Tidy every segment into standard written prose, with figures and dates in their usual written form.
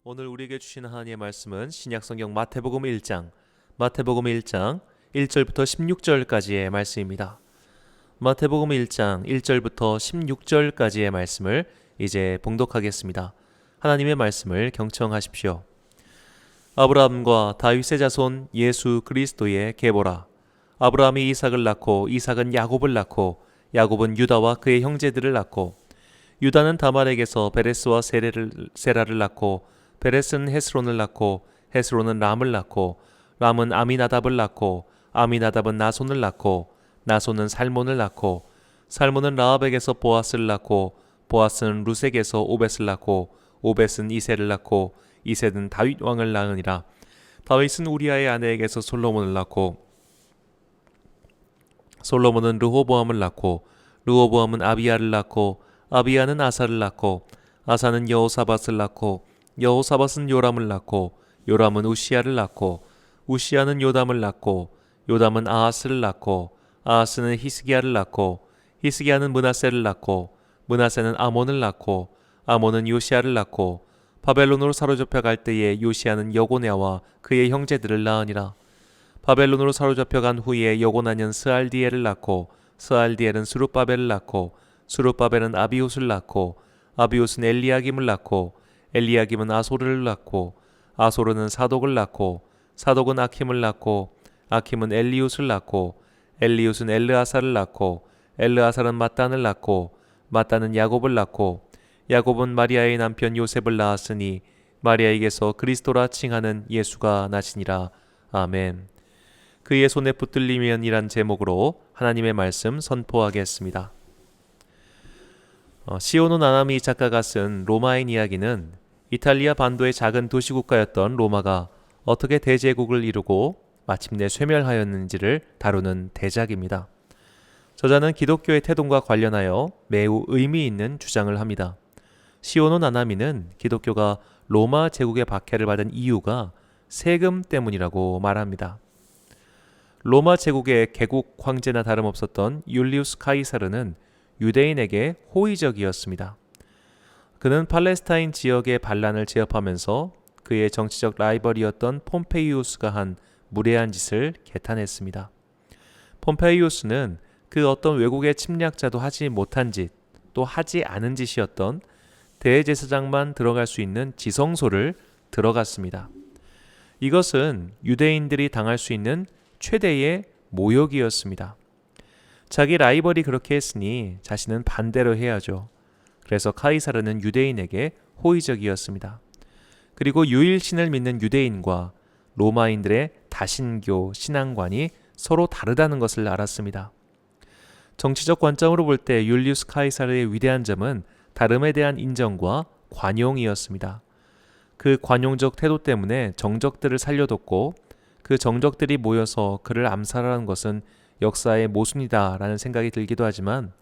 오늘 우리에게 주신 하나님의 말씀은 신약성경 마태복음 1장 1절부터 16절까지의 말씀입니다. 마태복음 1장 1절부터 16절까지의 말씀을 이제 봉독하겠습니다. 하나님의 말씀을 경청하십시오. 아브라함과 다윗의 자손 예수 그리스도의 계보라. 아브라함이 이삭을 낳고 이삭은 야곱을 낳고 야곱은 유다와 그의 형제들을 낳고 유다는 다말에게서 베레스와 세라를 낳고 베레스는 헤스론을 낳고 헤스론은 람을 낳고 람은 아미나답을 낳고 아미나답은 나손을 낳고 나손은 살몬을 낳고 살몬은 라합에게서 보아스를 낳고 보아스는 루색에서 오벳을 낳고 오벳은 이새를 낳고 이새는 다윗 왕을 낳으니라. 다윗은 우리아의 아내에게서 솔로몬을 낳고 솔로몬은 르호보암을 낳고 르호보암은 아비야를 낳고 아비야는 아사를 낳고 아사는 여호사밧을 낳고 여호사밧은 요람을 낳고 요람은 우시야를 낳고 우시야는 요담을 낳고 요담은 아하스를 낳고 아하스는 히스기야를 낳고 히스기야는 므낫세를 낳고 므낫세는 아몬을 낳고 아몬은 요시야를 낳고 바벨론으로 사로잡혀 갈 때에 요시야는 여고냐와 그의 형제들을 낳으니라. 바벨론으로 사로잡혀 간 후에 여고나는 스알디엘을 낳고 스알디엘은 스룹바벨을 낳고 스룹바벨은 아비옷을 낳고 아비옷은 엘리야김을 낳고 엘리야김은 아소르를 낳고 아소르는 사독을 낳고 사독은 아킴을 낳고 아킴은 엘리웃을 낳고 엘리웃은 엘르아사를 낳고 엘르아사는 mat단을 낳고 mat단은 야곱을 낳고 야곱은 마리아의 남편 요셉을 낳았으니 마리아에게서 그리스도라 칭하는 예수가 나시니라. 아멘. 그의 손에 붙들리면이란 제목으로 하나님의 말씀 선포하겠습니다. 시오노 나나미 작가가 쓴 로마인 이야기는 이탈리아 반도의 작은 도시국가였던 로마가 어떻게 대제국을 이루고 마침내 쇠멸하였는지를 다루는 대작입니다. 저자는 기독교의 태동과 관련하여 매우 의미 있는 주장을 합니다. 시오노 나나미는 기독교가 로마 제국의 박해를 받은 이유가 세금 때문이라고 말합니다. 로마 제국의 개국 황제나 다름없었던 율리우스 카이사르는 유대인에게 호의적이었습니다. 그는 팔레스타인 지역의 반란을 제압하면서 그의 정치적 라이벌이었던 폼페이우스가 한 무례한 짓을 개탄했습니다. 폼페이우스는 그 어떤 외국의 침략자도 하지 못한 짓, 또 하지 않은 짓이었던 대제사장만 들어갈 수 있는 지성소를 들어갔습니다. 이것은 유대인들이 당할 수 있는 최대의 모욕이었습니다. 자기 라이벌이 그렇게 했으니 자신은 반대로 해야죠. 그래서 카이사르는 유대인에게 호의적이었습니다. 그리고 유일신을 믿는 유대인과 로마인들의 다신교 신앙관이 서로 다르다는 것을 알았습니다. 정치적 관점으로 볼 때 율리우스 카이사르의 위대한 점은 다름에 대한 인정과 관용이었습니다. 그 관용적 태도 때문에 정적들을 살려뒀고 그 정적들이 모여서 그를 암살하는 것은 역사의 모순이다라는 생각이 들기도 하지만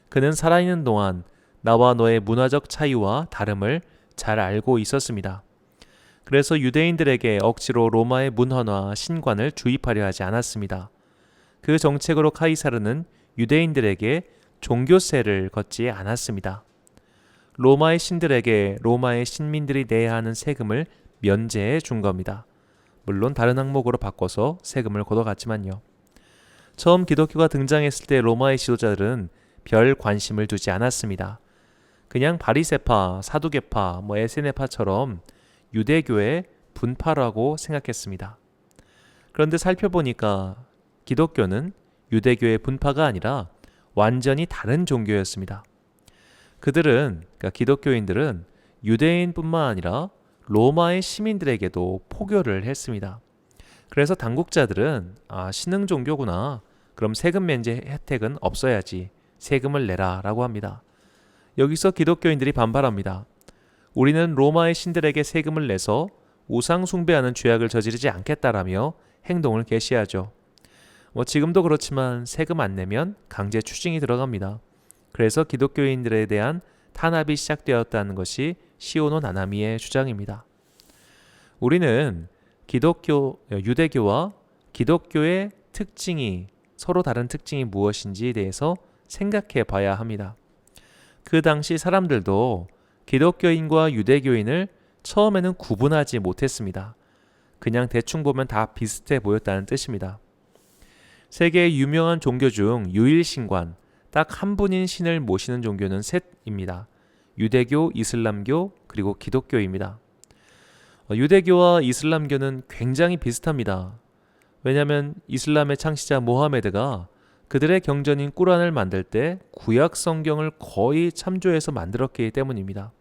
그는 살아있는 동안 나와 너의 문화적 차이와 다름을 잘 알고 있었습니다. 그래서 유대인들에게 억지로 로마의 문화나 신관을 주입하려 하지 않았습니다. 그 정책으로 카이사르는 유대인들에게 종교세를 걷지 않았습니다. 로마의 신들에게 로마의 신민들이 내야 하는 세금을 면제해 준 겁니다. 물론 다른 항목으로 바꿔서 세금을 걷어갔지만요. 처음 기독교가 등장했을 때 로마의 지도자들은 별 관심을 두지 않았습니다. 그냥 바리새파, 사두개파, 에세네파처럼 유대교의 분파라고 생각했습니다. 그런데 살펴보니까 기독교는 유대교의 분파가 아니라 완전히 다른 종교였습니다. 그러니까 기독교인들은 유대인뿐만 아니라 로마의 시민들에게도 포교를 했습니다. 그래서 당국자들은 신흥 종교구나. 그럼 세금 면제 혜택은 없어야지. 세금을 내라 라고 합니다. 여기서 기독교인들이 반발합니다. 우리는 로마의 신들에게 세금을 내서 우상 숭배하는 죄악을 저지르지 않겠다라며 행동을 개시하죠. 지금도 그렇지만 세금 안 내면 강제 추징이 들어갑니다. 그래서 기독교인들에 대한 탄압이 시작되었다는 것이 시오노 나나미의 주장입니다. 우리는 유대교와 기독교의 특징이 서로 다른 특징이 무엇인지에 대해서 생각해 봐야 합니다. 그 당시 사람들도 기독교인과 유대교인을 처음에는 구분하지 못했습니다. 그냥 대충 보면 다 비슷해 보였다는 뜻입니다. 세계의 유명한 종교 중 유일신관, 딱 한 분인 신을 모시는 종교는 셋입니다. 유대교, 이슬람교, 그리고 기독교입니다. 유대교와 이슬람교는 굉장히 비슷합니다. 왜냐하면 이슬람의 창시자 모하메드가 그들의 경전인 꾸란을 만들 때 구약 성경을 거의 참조해서 만들었기 때문입니다.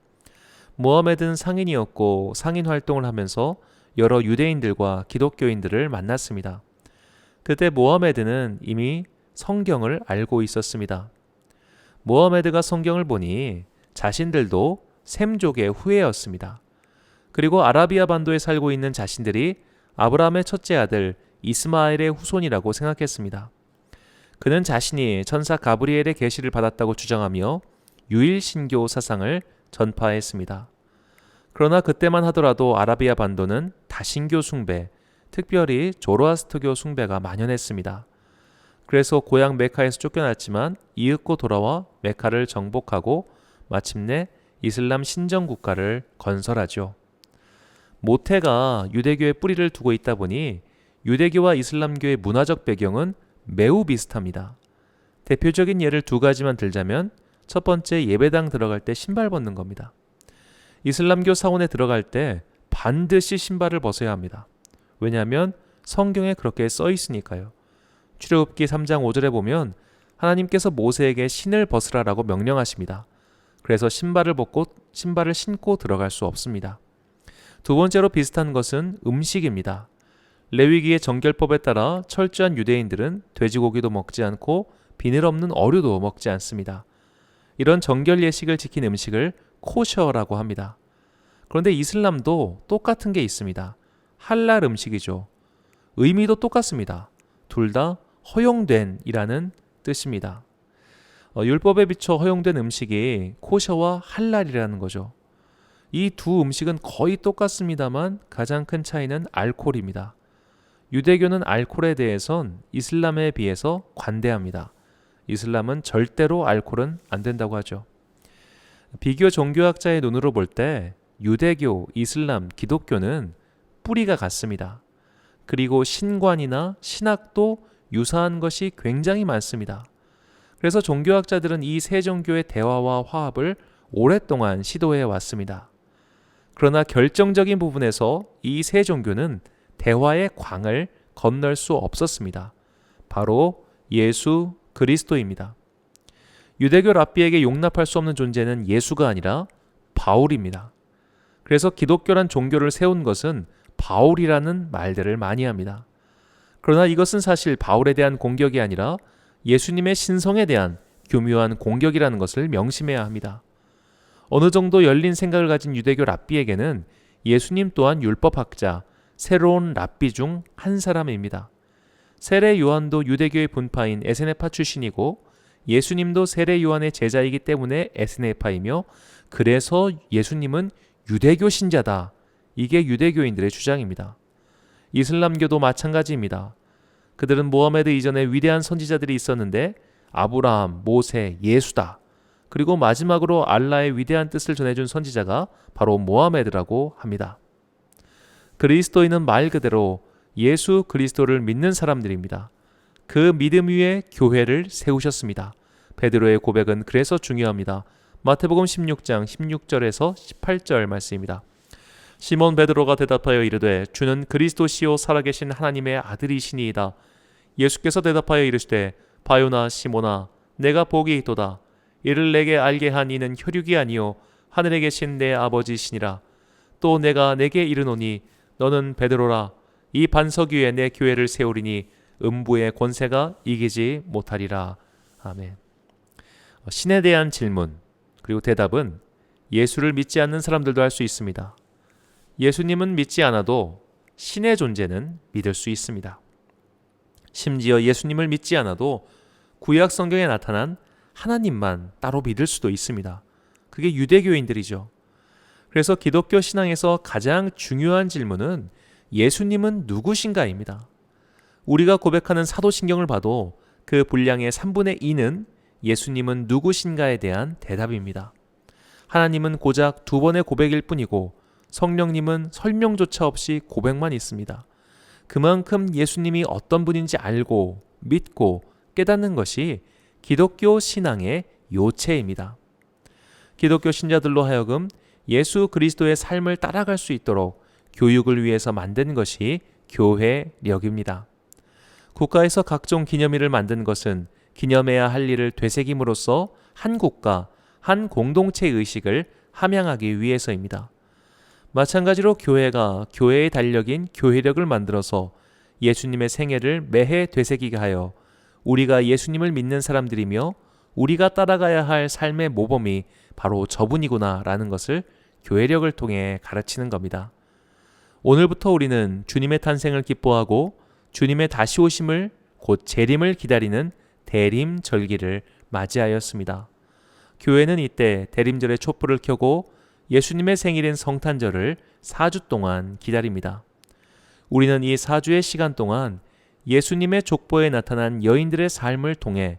모하메드는 상인이었고 상인 활동을 하면서 여러 유대인들과 기독교인들을 만났습니다. 그때 모하메드는 이미 성경을 알고 있었습니다. 모하메드가 성경을 보니 자신들도 셈족의 후예였습니다. 그리고 아라비아 반도에 살고 있는 자신들이 아브라함의 첫째 아들 이스마엘의 후손이라고 생각했습니다. 그는 자신이 천사 가브리엘의 계시를 받았다고 주장하며 유일신교 사상을 전파했습니다. 그러나 그때만 하더라도 아라비아 반도는 다신교 숭배, 특별히 조로아스터교 숭배가 만연했습니다. 그래서 고향 메카에서 쫓겨났지만 이윽고 돌아와 메카를 정복하고 마침내 이슬람 신정국가를 건설하죠. 모태가 유대교의 뿌리를 두고 있다 보니 유대교와 이슬람교의 문화적 배경은 매우 비슷합니다. 대표적인 예를 두 가지만 들자면 첫 번째, 예배당 들어갈 때 신발 벗는 겁니다. 이슬람교 사원에 들어갈 때 반드시 신발을 벗어야 합니다. 왜냐하면 성경에 그렇게 써 있으니까요. 출애굽기 3장 5절에 보면 하나님께서 모세에게 신을 벗으라라고 명령하십니다. 그래서 신발을 신고 들어갈 수 없습니다. 두 번째로 비슷한 것은 음식입니다. 레위기의 정결법에 따라 철저한 유대인들은 돼지고기도 먹지 않고 비늘 없는 어류도 먹지 않습니다. 이런 정결 예식을 지킨 음식을 코셔라고 합니다. 그런데 이슬람도 똑같은 게 있습니다. 할랄 음식이죠. 의미도 똑같습니다. 둘 다 허용된 이라는 뜻입니다. 율법에 비춰 허용된 음식이 코셔와 할랄이라는 거죠. 이 두 음식은 거의 똑같습니다만 가장 큰 차이는 알코올입니다. 유대교는 알코올에 대해선 이슬람에 비해서 관대합니다. 이슬람은 절대로 알코올은 안 된다고 하죠. 비교 종교학자의 눈으로 볼 때 유대교, 이슬람, 기독교는 뿌리가 같습니다. 그리고 신관이나 신학도 유사한 것이 굉장히 많습니다. 그래서 종교학자들은 이 세 종교의 대화와 화합을 오랫동안 시도해 왔습니다. 그러나 결정적인 부분에서 이 세 종교는 대화의 광을 건널 수 없었습니다. 바로 예수 그리스도입니다. 유대교 랍비에게 용납할 수 없는 존재는 예수가 아니라 바울입니다. 그래서 기독교란 종교를 세운 것은 바울이라는 말들을 많이 합니다. 그러나 이것은 사실 바울에 대한 공격이 아니라 예수님의 신성에 대한 교묘한 공격이라는 것을 명심해야 합니다. 어느 정도 열린 생각을 가진 유대교 랍비에게는 예수님 또한 율법학자, 새로운 랍비 중 한 사람입니다. 세례 요한도 유대교의 분파인 에세네파 출신이고 예수님도 세례 요한의 제자이기 때문에 에세네파이며 그래서 예수님은 유대교 신자다. 이게 유대교인들의 주장입니다. 이슬람교도 마찬가지입니다. 그들은 모하메드 이전에 위대한 선지자들이 있었는데 아브라함, 모세, 예수다. 그리고 마지막으로 알라의 위대한 뜻을 전해준 선지자가 바로 모하메드라고 합니다. 그리스도인은 말 그대로 예수 그리스도를 믿는 사람들입니다. 그 믿음 위에 교회를 세우셨습니다. 베드로의 고백은 그래서 중요합니다. 마태복음 16장 16절에서 18절 말씀입니다. 시몬 베드로가 대답하여 이르되 주는 그리스도시요 살아계신 하나님의 아들이시니이다. 예수께서 대답하여 이르시되 바요나 시몬아 내가 복이 있도다. 이를 내게 알게 한 이는 혈육이 아니요 하늘에 계신 내 아버지시니라. 또 내가 내게 이르노니 너는 베드로라. 이 반석 위에 내 교회를 세우리니 음부의 권세가 이기지 못하리라. 아멘. 신에 대한 질문 그리고 대답은 예수를 믿지 않는 사람들도 할 수 있습니다. 예수님은 믿지 않아도 신의 존재는 믿을 수 있습니다. 심지어 예수님을 믿지 않아도 구약 성경에 나타난 하나님만 따로 믿을 수도 있습니다. 그게 유대교인들이죠. 그래서 기독교 신앙에서 가장 중요한 질문은 예수님은 누구신가입니다. 우리가 고백하는 사도신경을 봐도 그 분량의 3분의 2는 예수님은 누구신가에 대한 대답입니다. 하나님은 고작 2번의 고백일 뿐이고 성령님은 설명조차 없이 고백만 있습니다. 그만큼 예수님이 어떤 분인지 알고 믿고 깨닫는 것이 기독교 신앙의 요체입니다. 기독교 신자들로 하여금 예수 그리스도의 삶을 따라갈 수 있도록 교육을 위해서 만든 것이 교회력입니다. 국가에서 각종 기념일을 만든 것은 기념해야 할 일을 되새김으로써 한 국가, 한 공동체의 의식을 함양하기 위해서입니다. 마찬가지로 교회가 교회의 달력인 교회력을 만들어서 예수님의 생애를 매해 되새기게 하여 우리가 예수님을 믿는 사람들이며 우리가 따라가야 할 삶의 모범이 바로 저분이구나 라는 것을 교회력을 통해 가르치는 겁니다. 오늘부터 우리는 주님의 탄생을 기뻐하고 주님의 다시 오심을 곧 재림을 기다리는 대림절기를 맞이하였습니다. 교회는 이때 대림절의 촛불을 켜고 예수님의 생일인 성탄절을 4주 동안 기다립니다. 우리는 이 4주의 시간 동안 예수님의 족보에 나타난 여인들의 삶을 통해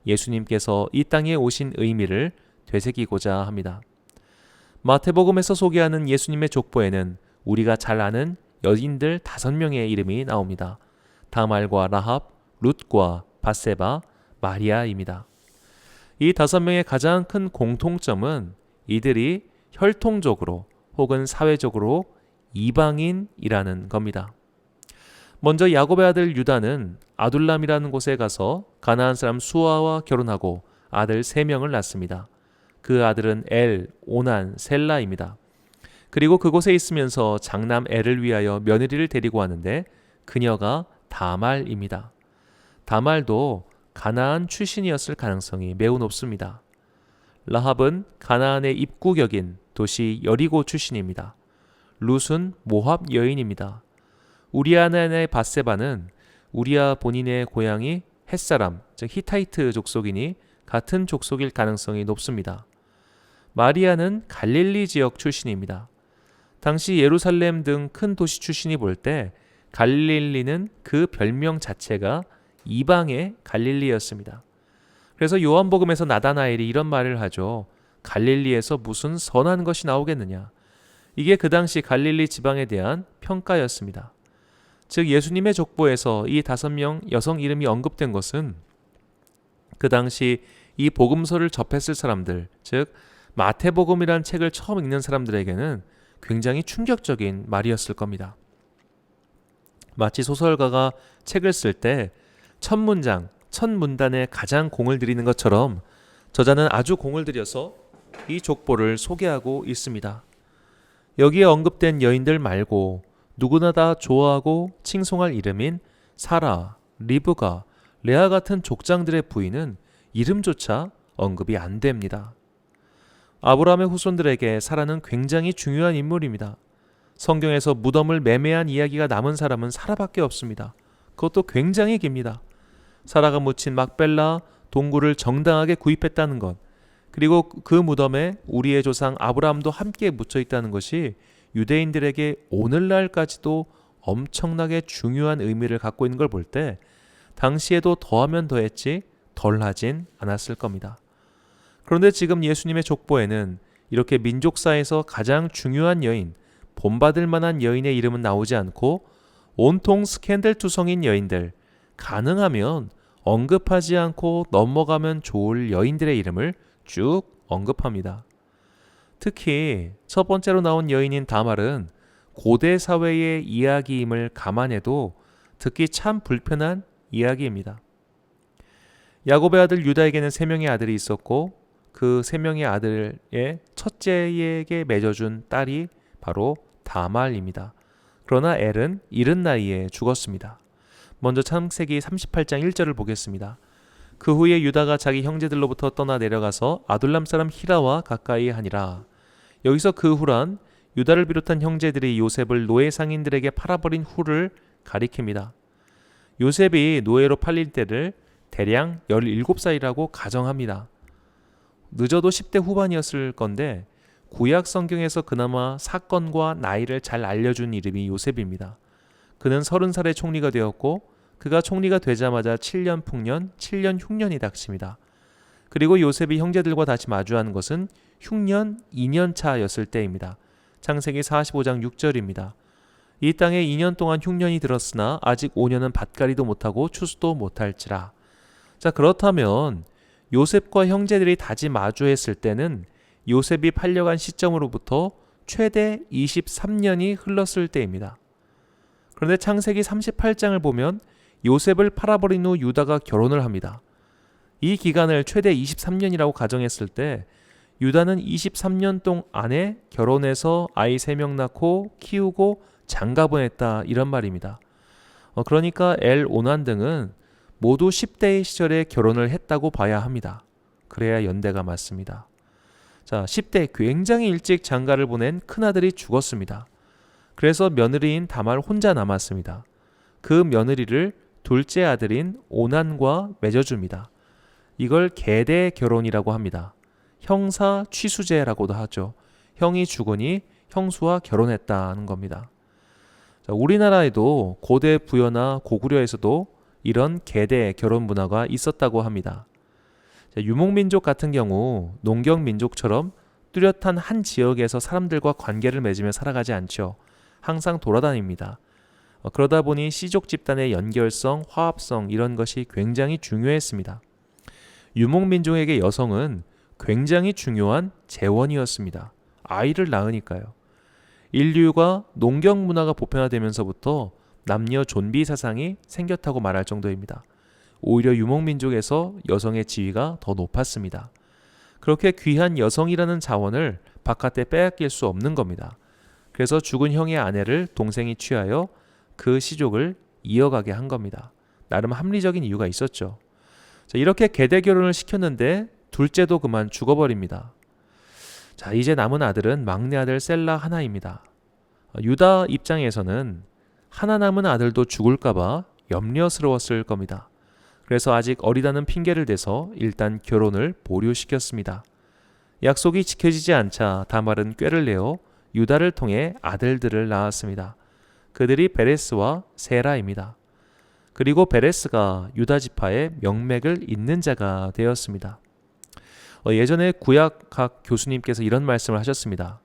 예수님께서 이 땅에 오신 의미를 되새기고자 합니다. 마태복음에서 소개하는 예수님의 족보에는 우리가 잘 아는 여인들 5명의 이름이 나옵니다. 다말과 라합, 룻과 밧세바, 마리아입니다. 이 5명의 가장 큰 공통점은 이들이 혈통적으로 혹은 사회적으로 이방인이라는 겁니다. 먼저 야곱의 아들 유다는 아둘람이라는 곳에 가서 가나안 사람 수아와 결혼하고 아들 3명을 낳습니다. 그 아들은 엘, 오난, 셀라입니다. 그리고 그곳에 있으면서 장남 엘을 위하여 며느리를 데리고 왔는데 그녀가 다말입니다. 다말도 가나안 출신이었을 가능성이 매우 높습니다. 라합은 가나안의 입구격인 도시 여리고 출신입니다. 룻은 모압 여인입니다. 우리아나의 밧세바는 우리아 본인의 고향이 햇사람, 즉 히타이트 족속이니 같은 족속일 가능성이 높습니다. 마리아는 갈릴리 지역 출신입니다. 당시 예루살렘 등 큰 도시 출신이 볼 때 갈릴리는 그 별명 자체가 이방의 갈릴리였습니다. 그래서 요한복음에서 나다나엘이 이런 말을 하죠. 갈릴리에서 무슨 선한 것이 나오겠느냐. 이게 그 당시 갈릴리 지방에 대한 평가였습니다. 즉 예수님의 족보에서 이 5명 여성 이름이 언급된 것은 그 당시 이 복음서를 접했을 사람들, 즉 마태복음이란 책을 처음 읽는 사람들에게는 굉장히 충격적인 말이었을 겁니다. 마치 소설가가 책을 쓸 때 첫 문장, 첫 문단에 가장 공을 들이는 것처럼 저자는 아주 공을 들여서 이 족보를 소개하고 있습니다. 여기에 언급된 여인들 말고 누구나 다 좋아하고 칭송할 이름인 사라, 리브가, 레아 같은 족장들의 부인은 이름조차 언급이 안 됩니다. 아브라함의 후손들에게 사라는 굉장히 중요한 인물입니다. 성경에서 무덤을 매매한 이야기가 남은 사람은 사라밖에 없습니다. 그것도 굉장히 깁니다. 사라가 묻힌 막벨라 동굴을 정당하게 구입했다는 것, 그리고 그 무덤에 우리의 조상 아브라함도 함께 묻혀 있다는 것이 유대인들에게 오늘날까지도 엄청나게 중요한 의미를 갖고 있는 걸 볼 때 당시에도 더하면 더했지 덜하진 않았을 겁니다. 그런데 지금 예수님의 족보에는 이렇게 민족사에서 가장 중요한 여인, 본받을 만한 여인의 이름은 나오지 않고 온통 스캔들투성인 여인들, 가능하면 언급하지 않고 넘어가면 좋을 여인들의 이름을 쭉 언급합니다. 특히 첫 번째로 나온 여인인 다말은 고대 사회의 이야기임을 감안해도 듣기 참 불편한 이야기입니다. 야곱의 아들 유다에게는 3명의 아들이 있었고 그 3명의 아들의 첫째에게 맺어준 딸이 바로 다말입니다. 그러나 엘은 이른 나이에 죽었습니다. 먼저 창세기 38장 1절을 보겠습니다. 그 후에 유다가 자기 형제들로부터 떠나 내려가서 아둘람 사람 히라와 가까이 하니라. 여기서 그 후란 유다를 비롯한 형제들이 요셉을 노예 상인들에게 팔아버린 후를 가리킵니다. 요셉이 노예로 팔릴 때를 대략 17살이라고 가정합니다. 늦어도 10대 후반이었을 건데 구약 성경에서 그나마 사건과 나이를 잘 알려준 이름이 요셉입니다. 그는 30살에 총리가 되었고 그가 총리가 되자마자 7년 풍년, 7년 흉년이 닥칩니다. 그리고 요셉이 형제들과 다시 마주하는 것은 흉년 2년 차였을 때입니다. 창세기 45장 6절입니다. 이 땅에 2년 동안 흉년이 들었으나 아직 5년은 밭갈이도 못하고 추수도 못할지라. 자, 그렇다면 요셉과 형제들이 다시 마주했을 때는 요셉이 팔려간 시점으로부터 최대 23년이 흘렀을 때입니다. 그런데 창세기 38장을 보면 요셉을 팔아버린 후 유다가 결혼을 합니다. 이 기간을 최대 23년이라고 가정했을 때 유다는 23년 동안 안에 결혼해서 아이 3명 낳고 키우고 장가 보냈다, 이런 말입니다. 그러니까 오난 등은 모두 10대의 시절에 결혼을 했다고 봐야 합니다. 그래야 연대가 맞습니다. 자, 10대 굉장히 일찍 장가를 보낸 큰아들이 죽었습니다. 그래서 며느리인 다말 혼자 남았습니다. 그 며느리를 둘째 아들인 오난과 맺어줍니다. 이걸 계대 결혼이라고 합니다. 형사 취수제라고도 하죠. 형이 죽으니 형수와 결혼했다는 겁니다. 자, 우리나라에도 고대 부여나 고구려에서도 이런 계대 결혼 문화가 있었다고 합니다. 자, 유목민족 같은 경우 농경민족처럼 뚜렷한 한 지역에서 사람들과 관계를 맺으며 살아가지 않죠. 항상 돌아다닙니다. 그러다 보니 씨족 집단의 연결성, 화합성, 이런 것이 굉장히 중요했습니다. 유목민족에게 여성은 굉장히 중요한 재원이었습니다. 아이를 낳으니까요. 인류가 농경 문화가 보편화되면서부터 남녀 존비 사상이 생겼다고 말할 정도입니다. 오히려 유목민족에서 여성의 지위가 더 높았습니다. 그렇게 귀한 여성이라는 자원을 바깥에 빼앗길 수 없는 겁니다. 그래서 죽은 형의 아내를 동생이 취하여 그 시족을 이어가게 한 겁니다. 나름 합리적인 이유가 있었죠. 자, 이렇게 계대 결혼을 시켰는데 둘째도 그만 죽어버립니다. 자, 이제 남은 아들은 막내 아들 셀라 하나입니다. 유다 입장에서는 하나 남은 아들도 죽을까봐 염려스러웠을 겁니다. 그래서 아직 어리다는 핑계를 대서 일단 결혼을 보류시켰습니다. 약속이 지켜지지 않자 다말은 꾀를 내어 유다를 통해 아들들을 낳았습니다. 그들이 베레스와 세라입니다. 그리고 베레스가 유다 지파의 명맥을 잇는 자가 되었습니다. 예전에 구약학 교수님께서 이런 말씀을 하셨습니다.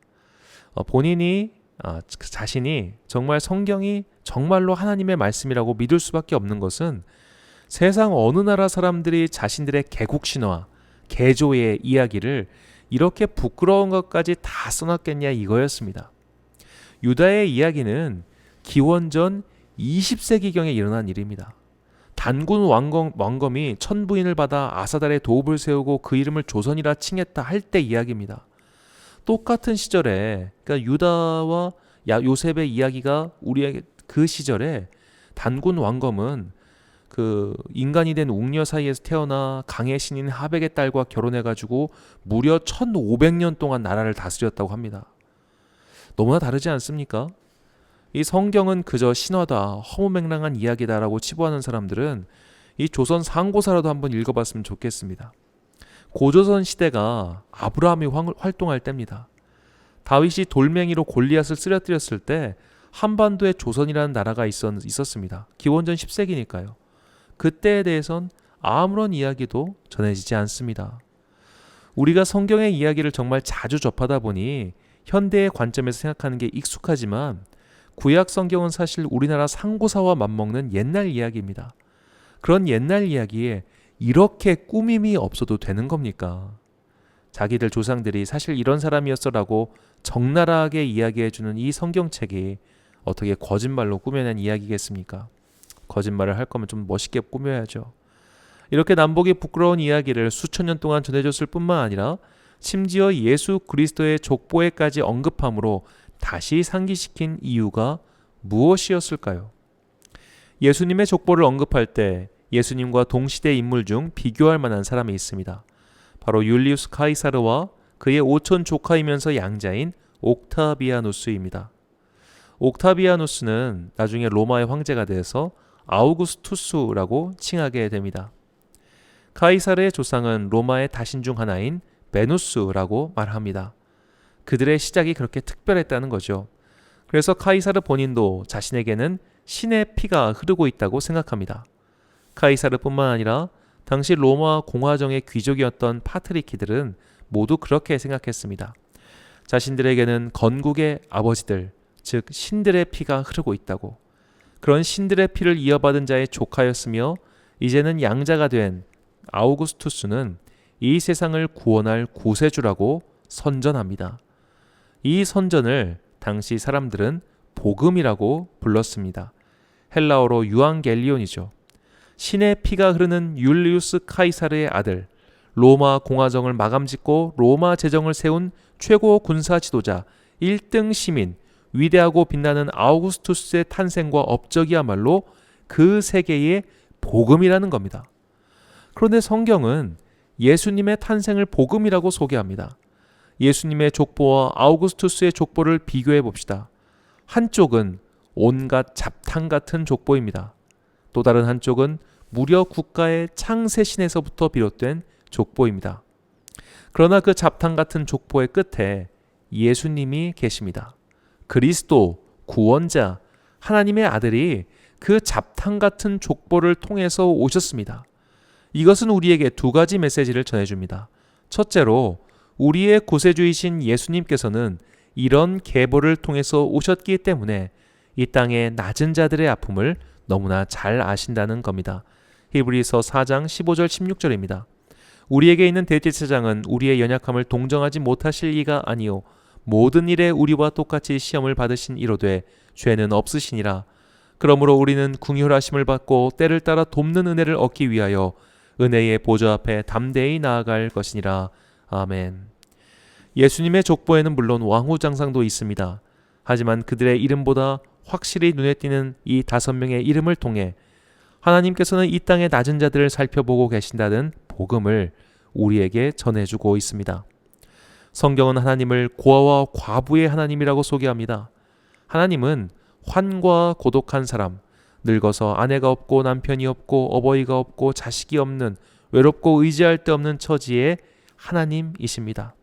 본인이 자신이 정말 성경이 정말로 하나님의 말씀이라고 믿을 수밖에 없는 것은 세상 어느 나라 사람들이 자신들의 개국 신화, 개조의 이야기를 이렇게 부끄러운 것까지 다 써놨겠냐, 이거였습니다. 유다의 이야기는 기원전 20세기경에 일어난 일입니다. 단군 왕검이 천부인을 받아 아사달의 도읍을 세우고 그 이름을 조선이라 칭했다 할 때 이야기입니다. 똑같은 시절에, 그러니까 유다와 요셉의 이야기가 우리에게 그 시절에 단군 왕검은 그 인간이 된 웅녀 사이에서 태어나 강의 신인 하백의 딸과 결혼해가지고 무려 1500년 동안 나라를 다스렸다고 합니다. 너무나 다르지 않습니까? 이 성경은 그저 신화다, 허무맹랑한 이야기다라고 치부하는 사람들은 이 조선 상고사라도 한번 읽어봤으면 좋겠습니다. 고조선 시대가 아브라함이 활동할 때입니다. 다윗이 돌멩이로 골리앗을 쓰러뜨렸을 때 한반도에 조선이라는 나라가 있었습니다. 기원전 10세기니까요. 그때에 대해선 아무런 이야기도 전해지지 않습니다. 우리가 성경의 이야기를 정말 자주 접하다 보니 현대의 관점에서 생각하는 게 익숙하지만 구약 성경은 사실 우리나라 상고사와 맞먹는 옛날 이야기입니다. 그런 옛날 이야기에 이렇게 꾸밈이 없어도 되는 겁니까? 자기들 조상들이 사실 이런 사람이었어라고 적나라하게 이야기해주는 이 성경책이 어떻게 거짓말로 꾸며낸 이야기겠습니까? 거짓말을 할 거면 좀 멋있게 꾸며야죠. 이렇게 남복이 부끄러운 이야기를 수천 년 동안 전해줬을 뿐만 아니라 심지어 예수 그리스도의 족보에까지 언급함으로 다시 상기시킨 이유가 무엇이었을까요? 예수님의 족보를 언급할 때 예수님과 동시대 인물 중 비교할 만한 사람이 있습니다. 바로 율리우스 카이사르와 그의 오촌 조카이면서 양자인 옥타비아누스입니다. 옥타비아누스는 나중에 로마의 황제가 돼서 아우구스투스라고 칭하게 됩니다. 카이사르의 조상은 로마의 다신 중 하나인 베누스라고 말합니다. 그들의 시작이 그렇게 특별했다는 거죠. 그래서 카이사르 본인도 자신에게는 신의 피가 흐르고 있다고 생각합니다. 카이사르뿐만 아니라 당시 로마 공화정의 귀족이었던 파트리키들은 모두 그렇게 생각했습니다. 자신들에게는 건국의 아버지들, 즉 신들의 피가 흐르고 있다고, 그런 신들의 피를 이어받은 자의 조카였으며 이제는 양자가 된 아우구스투스는 이 세상을 구원할 구세주라고 선전합니다. 이 선전을 당시 사람들은 복음이라고 불렀습니다. 헬라어로 유앙겔리온이죠. 신의 피가 흐르는 율리우스 카이사르의 아들, 로마 공화정을 마감짓고 로마 제정을 세운 최고 군사 지도자, 1등 시민, 위대하고 빛나는 아우구스투스의 탄생과 업적이야말로 그 세계의 복음이라는 겁니다. 그런데 성경은 예수님의 탄생을 복음이라고 소개합니다. 예수님의 족보와 아우구스투스의 족보를 비교해 봅시다. 한쪽은 온갖 잡탕 같은 족보입니다. 또 다른 한쪽은 무려 국가의 창세신에서부터 비롯된 족보입니다. 그러나 그 잡탕 같은 족보의 끝에 예수님이 계십니다. 그리스도, 구원자, 하나님의 아들이 그 잡탕 같은 족보를 통해서 오셨습니다. 이것은 우리에게 두 가지 메시지를 전해줍니다. 첫째로, 우리의 구세주이신 예수님께서는 이런 계보를 통해서 오셨기 때문에 이 땅의 낮은 자들의 아픔을 너무나 잘 아신다는 겁니다. 히브리서 4장 15절 16절입니다. 우리에게 있는 대제사장은 우리의 연약함을 동정하지 못하실 이가 아니요 모든 일에 우리와 똑같이 시험을 받으신 이로되 죄는 없으시니라. 그러므로 우리는 긍휼하심을 받고 때를 따라 돕는 은혜를 얻기 위하여 은혜의 보좌 앞에 담대히 나아갈 것이니라. 아멘. 예수님의 족보에는 물론 왕후장상도 있습니다. 하지만 그들의 이름보다 확실히 눈에 띄는 이 5명의 이름을 통해 하나님께서는 이 땅의 낮은 자들을 살펴보고 계신다는 복음을 우리에게 전해주고 있습니다. 성경은 하나님을 고아와 과부의 하나님이라고 소개합니다. 하나님은 환과 고독한 사람, 늙어서 아내가 없고 남편이 없고 어버이가 없고 자식이 없는 외롭고 의지할 데 없는 처지의 하나님이십니다.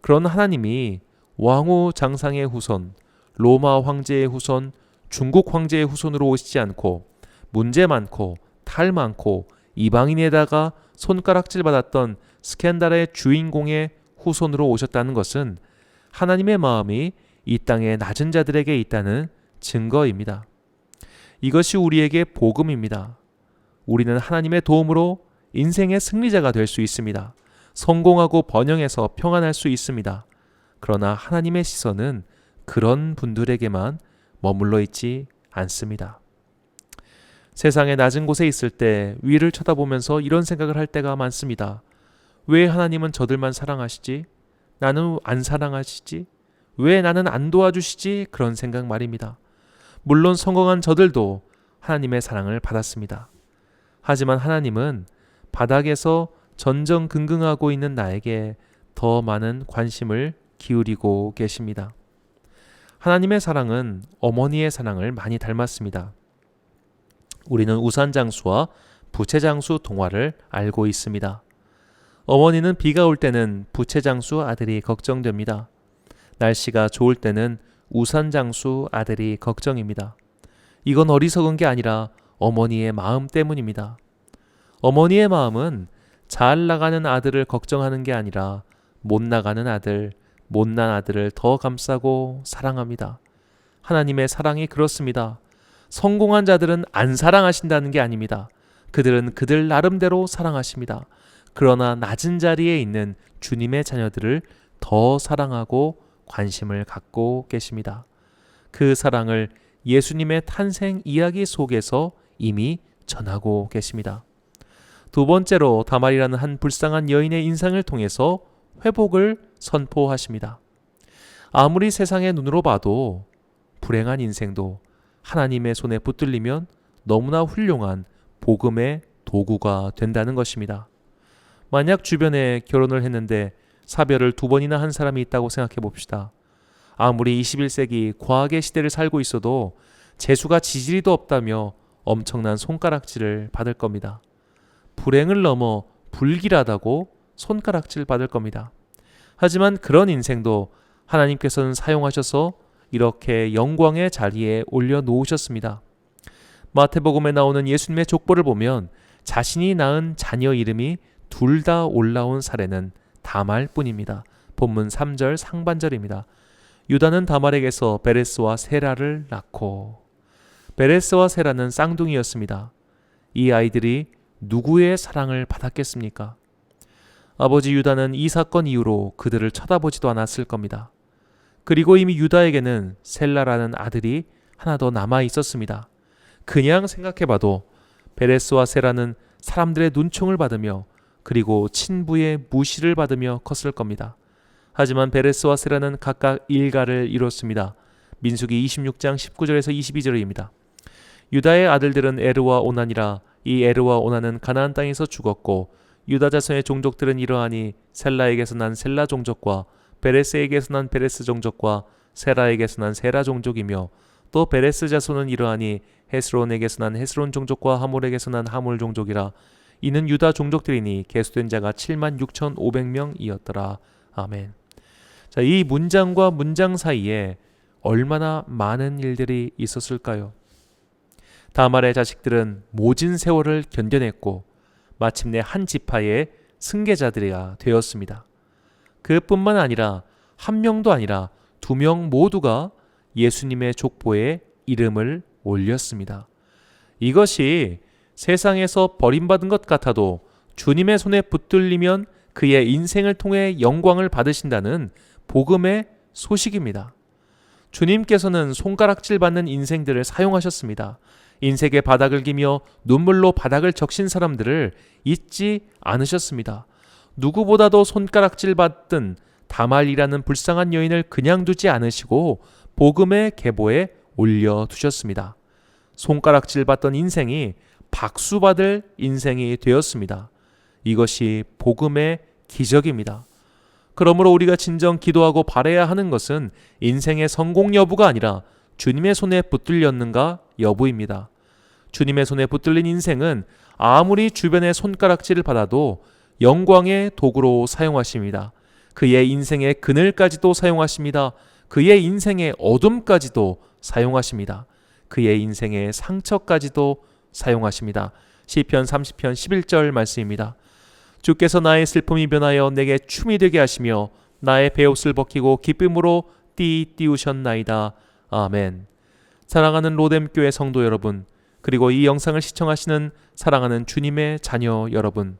그런 하나님이 왕후 장상의 후손, 로마 황제의 후손, 중국 황제의 후손으로 오시지 않고 문제 많고 탈 많고 이방인에다가 손가락질 받았던 스캔달의 주인공의 후손으로 오셨다는 것은 하나님의 마음이 이 땅의 낮은 자들에게 있다는 증거입니다. 이것이 우리에게 복음입니다. 우리는 하나님의 도움으로 인생의 승리자가 될 수 있습니다. 성공하고 번영해서 평안할 수 있습니다. 그러나 하나님의 시선은 그런 분들에게만 머물러 있지 않습니다. 세상의 낮은 곳에 있을 때 위를 쳐다보면서 이런 생각을 할 때가 많습니다. 왜 하나님은 저들만 사랑하시지? 나는 안 사랑하시지? 왜 나는 안 도와주시지? 그런 생각 말입니다. 물론 성공한 저들도 하나님의 사랑을 받았습니다. 하지만 하나님은 바닥에서 전전긍긍하고 있는 나에게 더 많은 관심을 기울이고 계십니다. 하나님의 사랑은 어머니의 사랑을 많이 닮았습니다. 우리는 우산장수와 부채장수 동화를 알고 있습니다. 어머니는 비가 올 때는 부채장수 아들이 걱정됩니다. 날씨가 좋을 때는 우산장수 아들이 걱정입니다. 이건 어리석은 게 아니라 어머니의 마음 때문입니다. 어머니의 마음은 잘 나가는 아들을 걱정하는 게 아니라 못 나가는 아들, 못난 아들을 더 감싸고 사랑합니다. 하나님의 사랑이 그렇습니다. 성공한 자들은 안 사랑하신다는 게 아닙니다. 그들은 그들 나름대로 사랑하십니다. 그러나 낮은 자리에 있는 주님의 자녀들을 더 사랑하고 관심을 갖고 계십니다. 그 사랑을 예수님의 탄생 이야기 속에서 이미 전하고 계십니다. 두 번째로 다말이라는 한 불쌍한 여인의 인상을 통해서 회복을 선포하십니다. 아무리 세상의 눈으로 봐도 불행한 인생도 하나님의 손에 붙들리면 너무나 훌륭한 복음의 도구가 된다는 것입니다. 만약 주변에 결혼을 했는데 사별을 2번이나 한 사람이 있다고 생각해 봅시다. 아무리 21세기 과학의 시대를 살고 있어도 재수가 지지리도 없다며 엄청난 손가락질을 받을 겁니다. 불행을 넘어 불길하다고 손가락질 받을 겁니다. 하지만 그런 인생도 하나님께서는 사용하셔서 이렇게 영광의 자리에 올려놓으셨습니다. 마태복음에 나오는 예수님의 족보를 보면 자신이 낳은 자녀 이름이 둘 다 올라온 사례는 다말뿐입니다. 본문 3절 상반절입니다. 유다는 다말에게서 베레스와 세라를 낳고, 베레스와 세라는 쌍둥이였습니다. 이 아이들이 누구의 사랑을 받았겠습니까? 아버지 유다는 이 사건 이후로 그들을 쳐다보지도 않았을 겁니다. 그리고 이미 유다에게는 셀라라는 아들이 하나 더 남아 있었습니다. 그냥 생각해봐도 베레스와 세라는 사람들의 눈총을 받으며 그리고 친부의 무시를 받으며 컸을 겁니다. 하지만 베레스와 세라는 각각 일가를 이뤘습니다. 민수기 26장 19절에서 22절입니다. 유다의 아들들은 에르와 오난이라. 이 에르와 오난은 가나안 땅에서 죽었고, 유다 자손의 종족들은 이러하니 셀라에게서 난 셀라 종족과 베레스에게서 난 베레스 종족과 세라에게서 난 세라 종족이며, 또 베레스 자손은 이러하니 헤스론에게서 난 헤스론 종족과 하몰에게서 난 하몰 종족이라. 이는 유다 종족들이니 계수된 자가 76,500명이었더라. 아멘. 자, 이 문장과 문장 사이에 얼마나 많은 일들이 있었을까요? 다말의 자식들은 모진 세월을 견뎌냈고 마침내 한 지파의 승계자들이 되었습니다. 그뿐만 아니라 한 명도 아니라 2명 모두가 예수님의 족보에 이름을 올렸습니다. 이것이 세상에서 버림받은 것 같아도 주님의 손에 붙들리면 그의 인생을 통해 영광을 받으신다는 복음의 소식입니다. 주님께서는 손가락질 받는 인생들을 사용하셨습니다. 인생의 바닥을 기며 눈물로 바닥을 적신 사람들을 잊지 않으셨습니다. 누구보다도 손가락질 받던 다말이라는 불쌍한 여인을 그냥 두지 않으시고 복음의 계보에 올려두셨습니다. 손가락질 받던 인생이 박수받을 인생이 되었습니다. 이것이 복음의 기적입니다. 그러므로 우리가 진정 기도하고 바라야 하는 것은 인생의 성공 여부가 아니라 주님의 손에 붙들렸는가 여부입니다. 주님의 손에 붙들린 인생은 아무리 주변의 손가락질을 받아도 영광의 도구로 사용하십니다. 그의 인생의 그늘까지도 사용하십니다. 그의 인생의 어둠까지도 사용하십니다. 그의 인생의 상처까지도 사용하십니다. 시편 30편 11절 말씀입니다. 주께서 나의 슬픔이 변하여 내게 춤이 되게 하시며 나의 베옷을 벗기고 기쁨으로 띠우셨나이다. 아멘. 사랑하는 로뎀교회 성도 여러분, 그리고 이 영상을 시청하시는 사랑하는 주님의 자녀 여러분,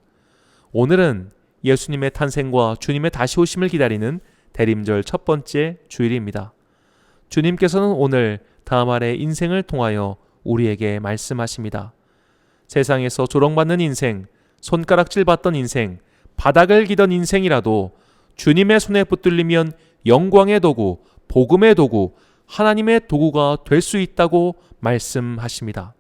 오늘은 예수님의 탄생과 주님의 다시 오심을 기다리는 대림절 첫 번째 주일입니다. 주님께서는 오늘 다말의 인생을 통하여 우리에게 말씀하십니다. 세상에서 조롱받는 인생, 손가락질 받던 인생, 바닥을 기던 인생이라도 주님의 손에 붙들리면 영광의 도구, 복음의 도구, 하나님의 도구가 될 수 있다고 말씀하십니다.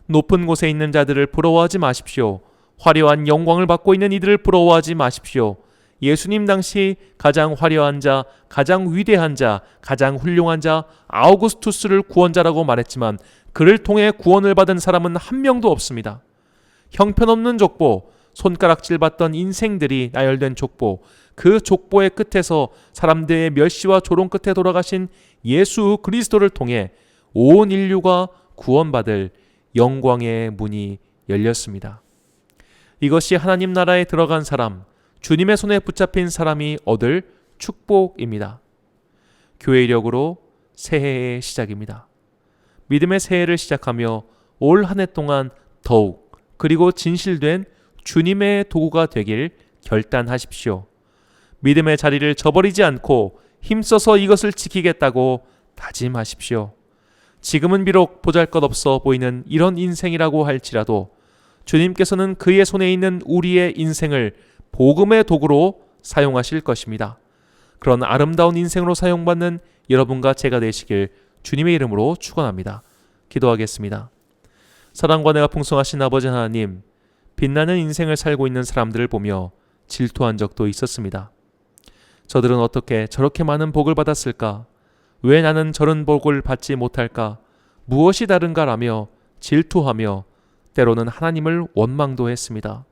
높은 곳에 있는 자들을 부러워하지 마십시오. 화려한 영광을 받고 있는 이들을 부러워하지 마십시오. 예수님 당시 가장 화려한 자, 가장 위대한 자, 가장 훌륭한 자 아우구스투스를 구원자라고 말했지만 그를 통해 구원을 받은 사람은 한 명도 없습니다. 형편없는 족보, 손가락질 받던 인생들이 나열된 족보, 그 족보의 끝에서 사람들의 멸시와 조롱 끝에 돌아가신 예수 그리스도를 통해 온 인류가 구원받을 영광의 문이 열렸습니다. 이것이 하나님 나라에 들어간 사람, 주님의 손에 붙잡힌 사람이 얻을 축복입니다. 교회력으로 새해의 시작입니다. 믿음의 새해를 시작하며 올 한 해 동안 더욱 그리고 진실된 주님의 도구가 되길 결단하십시오. 믿음의 자리를 저버리지 않고 힘써서 이것을 지키겠다고 다짐하십시오. 지금은 비록 보잘것없어 보이는 이런 인생이라고 할지라도 주님께서는 그의 손에 있는 우리의 인생을 복음의 도구로 사용하실 것입니다. 그런 아름다운 인생으로 사용받는 여러분과 제가 되시길 주님의 이름으로 축원합니다. 기도하겠습니다. 사랑과 내가 풍성하신 아버지 하나님, 빛나는 인생을 살고 있는 사람들을 보며 질투한 적도 있었습니다. 저들은 어떻게 저렇게 많은 복을 받았을까? 왜 나는 저런 복을 받지 못할까? 무엇이 다른가라며 질투하며 때로는 하나님을 원망도 했습니다.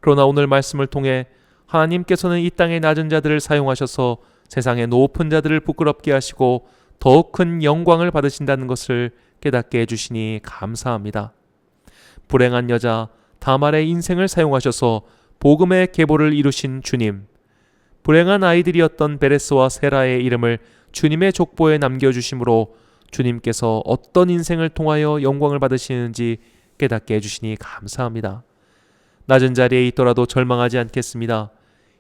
그러나 오늘 말씀을 통해 하나님께서는 이 땅의 낮은 자들을 사용하셔서 세상의 높은 자들을 부끄럽게 하시고 더욱 큰 영광을 받으신다는 것을 깨닫게 해주시니 감사합니다. 불행한 여자 다말의 인생을 사용하셔서 복음의 계보를 이루신 주님, 불행한 아이들이었던 베레스와 세라의 이름을 주님의 족보에 남겨주심으로 주님께서 어떤 인생을 통하여 영광을 받으시는지 깨닫게 해주시니 감사합니다. 낮은 자리에 있더라도 절망하지 않겠습니다.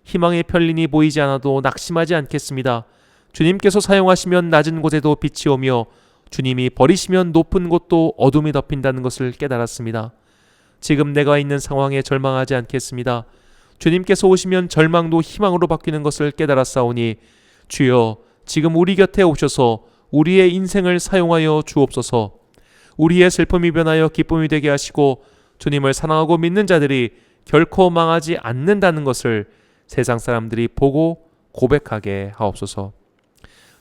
희망의 편린이 보이지 않아도 낙심하지 않겠습니다. 주님께서 사용하시면 낮은 곳에도 빛이 오며 주님이 버리시면 높은 곳도 어둠이 덮인다는 것을 깨달았습니다. 지금 내가 있는 상황에 절망하지 않겠습니다. 주님께서 오시면 절망도 희망으로 바뀌는 것을 깨달았사오니 주여 지금 우리 곁에 오셔서 우리의 인생을 사용하여 주옵소서. 우리의 슬픔이 변하여 기쁨이 되게 하시고 주님을 사랑하고 믿는 자들이 결코 망하지 않는다는 것을 세상 사람들이 보고 고백하게 하옵소서.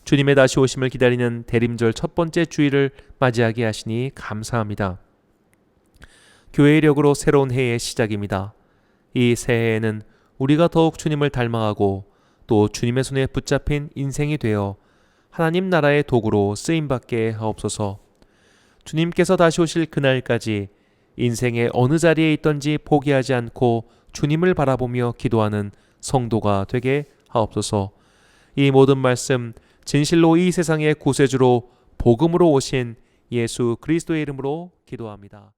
주님의 다시 오심을 기다리는 대림절 첫 번째 주일을 맞이하게 하시니 감사합니다. 교회의 력으로 새로운 해의 시작입니다. 이 새해에는 우리가 더욱 주님을 닮아가고 또 주님의 손에 붙잡힌 인생이 되어 하나님 나라의 도구로 쓰임받게 하옵소서. 주님께서 다시 오실 그날까지 인생의 어느 자리에 있든지 포기하지 않고 주님을 바라보며 기도하는 성도가 되게 하옵소서. 이 모든 말씀 진실로 이 세상의 구세주로 복음으로 오신 예수 그리스도의 이름으로 기도합니다.